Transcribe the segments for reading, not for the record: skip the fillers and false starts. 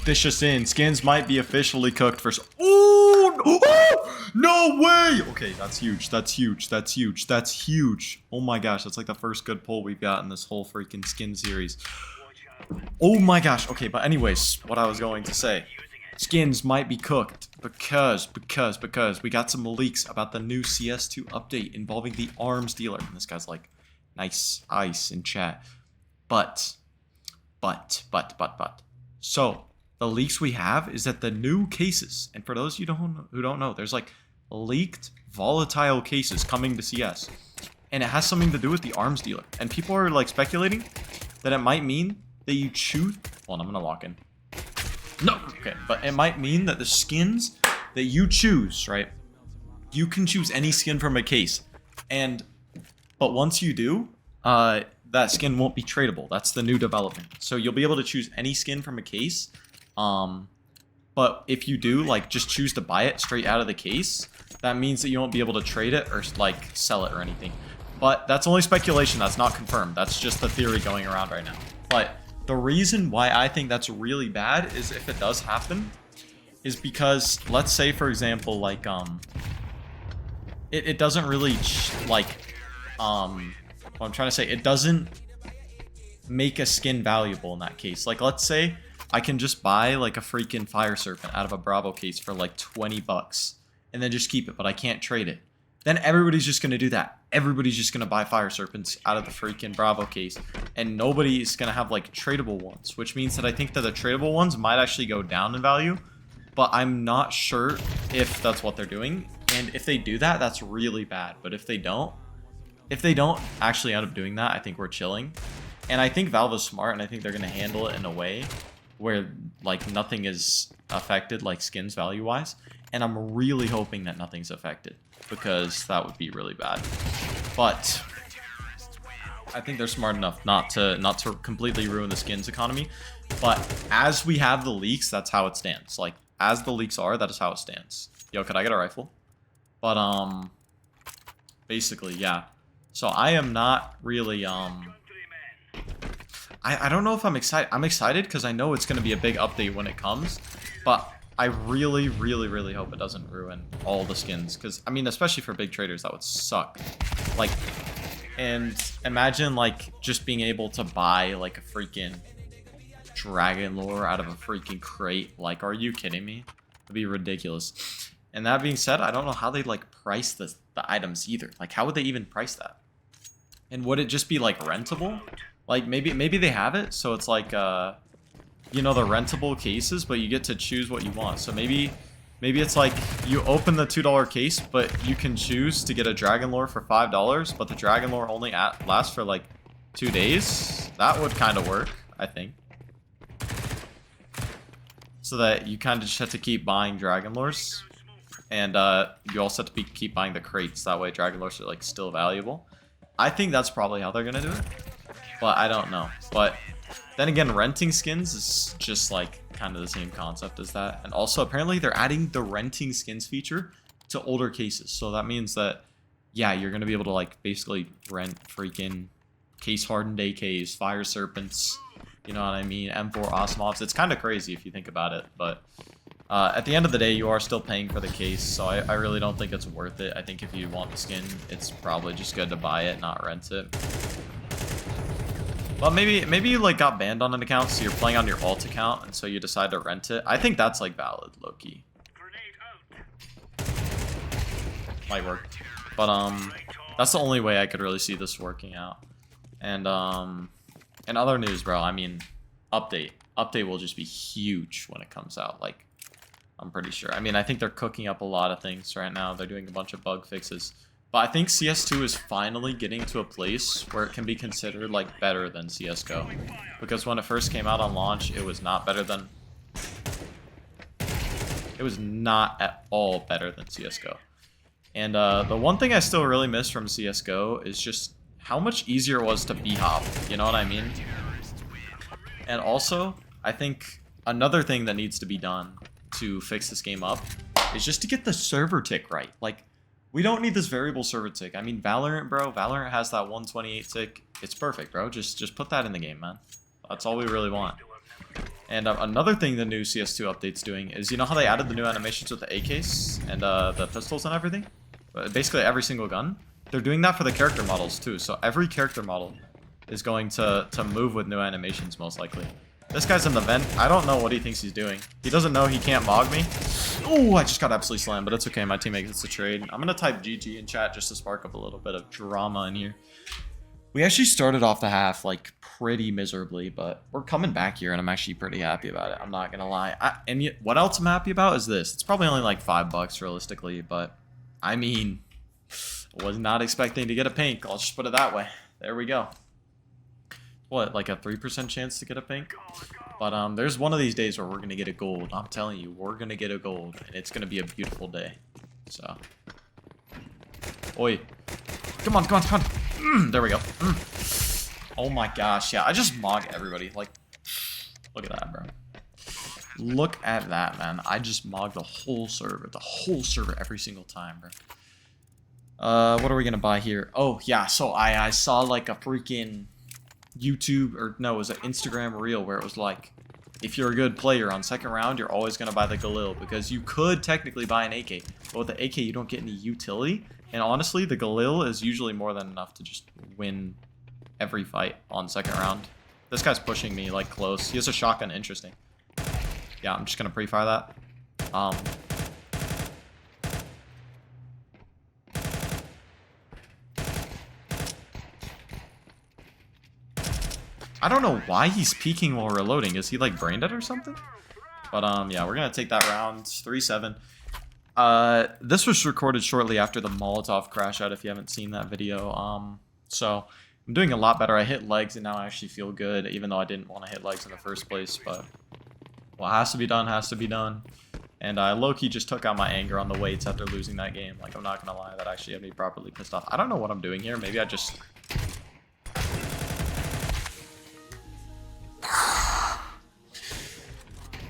fish us in. Skins might be officially cooked for... Oh, oh, no way. Okay, that's huge. That's huge. That's huge. That's huge. Oh my gosh, that's like the first good pull we've got in this whole freaking skin series. Oh my gosh. Okay, but anyways, what I was going to say. Skins might be cooked because we got some leaks about the new CS2 update involving the arms dealer. And this guy's like, nice ice in chat. But. So, the leaks we have is that the new cases, and for those who don't know, there's like leaked volatile cases coming to CS. And it has something to do with the arms dealer. And people are like speculating that it might mean that you choose... Hold on, I'm gonna lock in. No! Okay, but it might mean that the skins that you choose, right? You can choose any skin from a case. But once you do, that skin won't be tradable. That's the new development. So you'll be able to choose any skin from a case. But if you do, like, just choose to buy it straight out of the case, that means that you won't be able to trade it or, like, sell it or anything. But that's only speculation. That's not confirmed. That's just the theory going around right now. But the reason why I think that's really bad is if it does happen, is because, let's say, for example, like, it doesn't really, what I'm trying to say, it doesn't make a skin valuable in that case. Like, let's say I can just buy, like, a freaking Fire Serpent out of a Bravo case for, like, 20 bucks and then just keep it, but I can't trade it. Then everybody's just going to do that. Everybody's just going to buy Fire Serpents out of the freaking Bravo case. And nobody's going to have, like, tradable ones. Which means that I think that the tradable ones might actually go down in value. But I'm not sure if that's what they're doing. And if they do that, that's really bad. But if they don't actually end up doing that, I think we're chilling. And I think Valve is smart, and I think they're going to handle it in a way where, like, nothing is affected, like, skins value-wise. And I'm really hoping that nothing's affected, because that would be really bad. But I think they're smart enough not to completely ruin the skins economy. But as we have the leaks, that's how it stands. Like, as the leaks are, that is how it stands. Yo, could I get a rifle? But basically, yeah. So I am not really I don't know if I'm excited. I'm excited because I know it's going to be a big update when it comes, but I really hope it doesn't ruin all the skins, because I mean, especially for big traders, that would suck. Like, and imagine like just being able to buy like a freaking dragon lore out of a freaking crate. Like, are you kidding me? It'd be ridiculous. And that being said, I don't know how they like price the items either. Like, how would they even price that? And would it just be like rentable? Like, maybe they have it, so it's like you know, the rentable cases, but you get to choose what you want. So maybe it's like you open the $2 case, but you can choose to get a dragon lore for $5, but the dragon lore only lasts for like 2 days. That would kind of work, I think. So that you kind of just have to keep buying dragon lores, and you also have to keep buying the crates. That way dragon lores are like still valuable. I think that's probably how they're gonna do it, but I don't know. But then again, renting skins is just like kind of the same concept as that. And also apparently they're adding the renting skins feature to older cases. So that means that, yeah, you're going to be able to like basically rent freaking case hardened AKs, Fire Serpents, you know what I mean? M4 Asimovs. It's kind of crazy if you think about it. But at the end of the day, you are still paying for the case. So I really don't think it's worth it. I think if you want the skin, it's probably just good to buy it, not rent it. Well, maybe you like got banned on an account, so you're playing on your alt account, and so you decide to rent it. I think that's like valid, low-key. Might work, but that's the only way I could really see this working out. And in other news, bro, I mean, update will just be huge when it comes out. Like, I'm pretty sure. I mean, I think they're cooking up a lot of things right now. They're doing a bunch of bug fixes. But I think CS2 is finally getting to a place where it can be considered like better than CSGO. Because when it first came out on launch, it was not better than... It was not at all better than CSGO. And the one thing I still really miss from CSGO is just how much easier it was to b-hop. You know what I mean? And also, I think another thing that needs to be done to fix this game up is just to get the server tick right. Like, we don't need this variable server tick. I mean, Valorant, bro. Valorant has that 128 tick. It's perfect, bro. Just put that in the game, man. That's all we really want. And another thing the new CS2 update's doing is, you know how they added the new animations with the AKs and the pistols and everything? Basically every single gun. They're doing that for the character models too. So every character model is going to move with new animations most likely. This guy's in the vent. I don't know what he thinks he's doing. He doesn't know he can't mog me. Oh, I just got absolutely slammed, but it's okay. My teammate gets the trade. I'm going to type GG in chat just to spark up a little bit of drama in here. We actually started off the half like pretty miserably, but we're coming back here and I'm actually pretty happy about it. I'm not gonna lie. And yet, what else I'm happy about is this. It's probably only like $5 realistically, but I mean, was not expecting to get a pink. I'll just put it that way. There we go. What, like a 3% chance to get a pink? But there's one of these days where we're gonna get a gold. I'm telling you, we're gonna get a gold, and it's gonna be a beautiful day. So, oi, come on, come on, come on. There we go. Oh my gosh, yeah, I just mog everybody. Like, look at that, bro. Look at that, man. I just mog the whole server every single time, bro. What are we gonna buy here? Oh yeah, so I saw like a freaking YouTube, or no, it was an Instagram reel where it was like, if you're a good player on second round, you're always gonna buy the Galil because you could technically buy an AK, but with the AK you don't get any utility. And honestly, the Galil is usually more than enough to just win every fight on second round. This guy's pushing me like close. He has a shotgun. Interesting. Yeah, I'm just gonna pre-fire that. I don't know why he's peeking while reloading. Is he like brain dead or something? But yeah, we're gonna take that round. 3-7. This was recorded shortly after the Molotov crash out, if you haven't seen that video. So I'm doing a lot better. I hit legs and now I actually feel good, even though I didn't want to hit legs in the first place. But what has to be done has to be done. And I low-key just took out my anger on the weights after losing that game. Like, I'm not gonna lie, that actually had me properly pissed off. I don't know what I'm doing here. Maybe I just...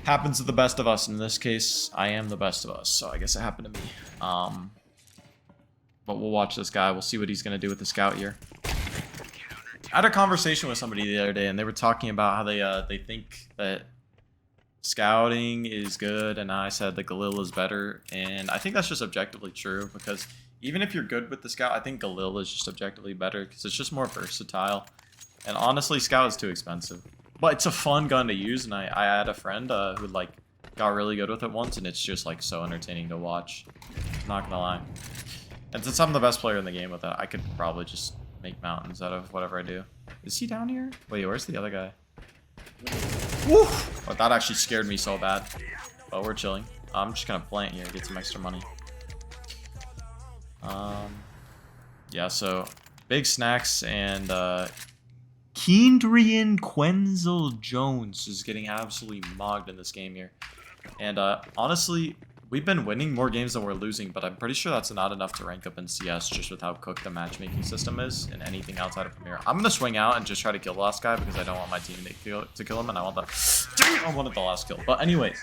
Happens to the best of us. In this case, I am the best of us, so I guess it happened to me. But we'll watch this guy. We'll see what he's going to do with the scout here. I had a conversation with somebody the other day, and they were talking about how they think that scouting is good, and I said the Galil is better. And I think that's just objectively true, because even if you're good with the scout, I think Galil is just objectively better, because it's just more versatile. And honestly, scout is too expensive. But it's a fun gun to use, and I had a friend who like got really good with it once, and it's just like so entertaining to watch. Not gonna lie. And since I'm the best player in the game with it, I could probably just make mountains out of whatever I do. Is he down here? Wait, where's the other guy? Woo! Oh, that actually scared me so bad. But we're chilling. I'm just gonna plant here, get some extra money. Yeah, so big snacks and Kendrian Quenzel Jones is getting absolutely mogged in this game here. And honestly, we've been winning more games than we're losing, but I'm pretty sure that's not enough to rank up in CS just with how cooked the matchmaking system is and anything outside of Premier. I'm going to swing out and just try to kill the last guy because I don't want my teammate to kill him, and I want I wanted the last kill. But anyways,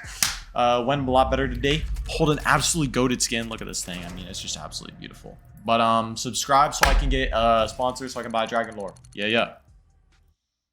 went a lot better today. Hold an absolutely goated skin. Look at this thing. I mean, it's just absolutely beautiful. But subscribe so I can get sponsors so I can buy Dragon Lore. Yeah.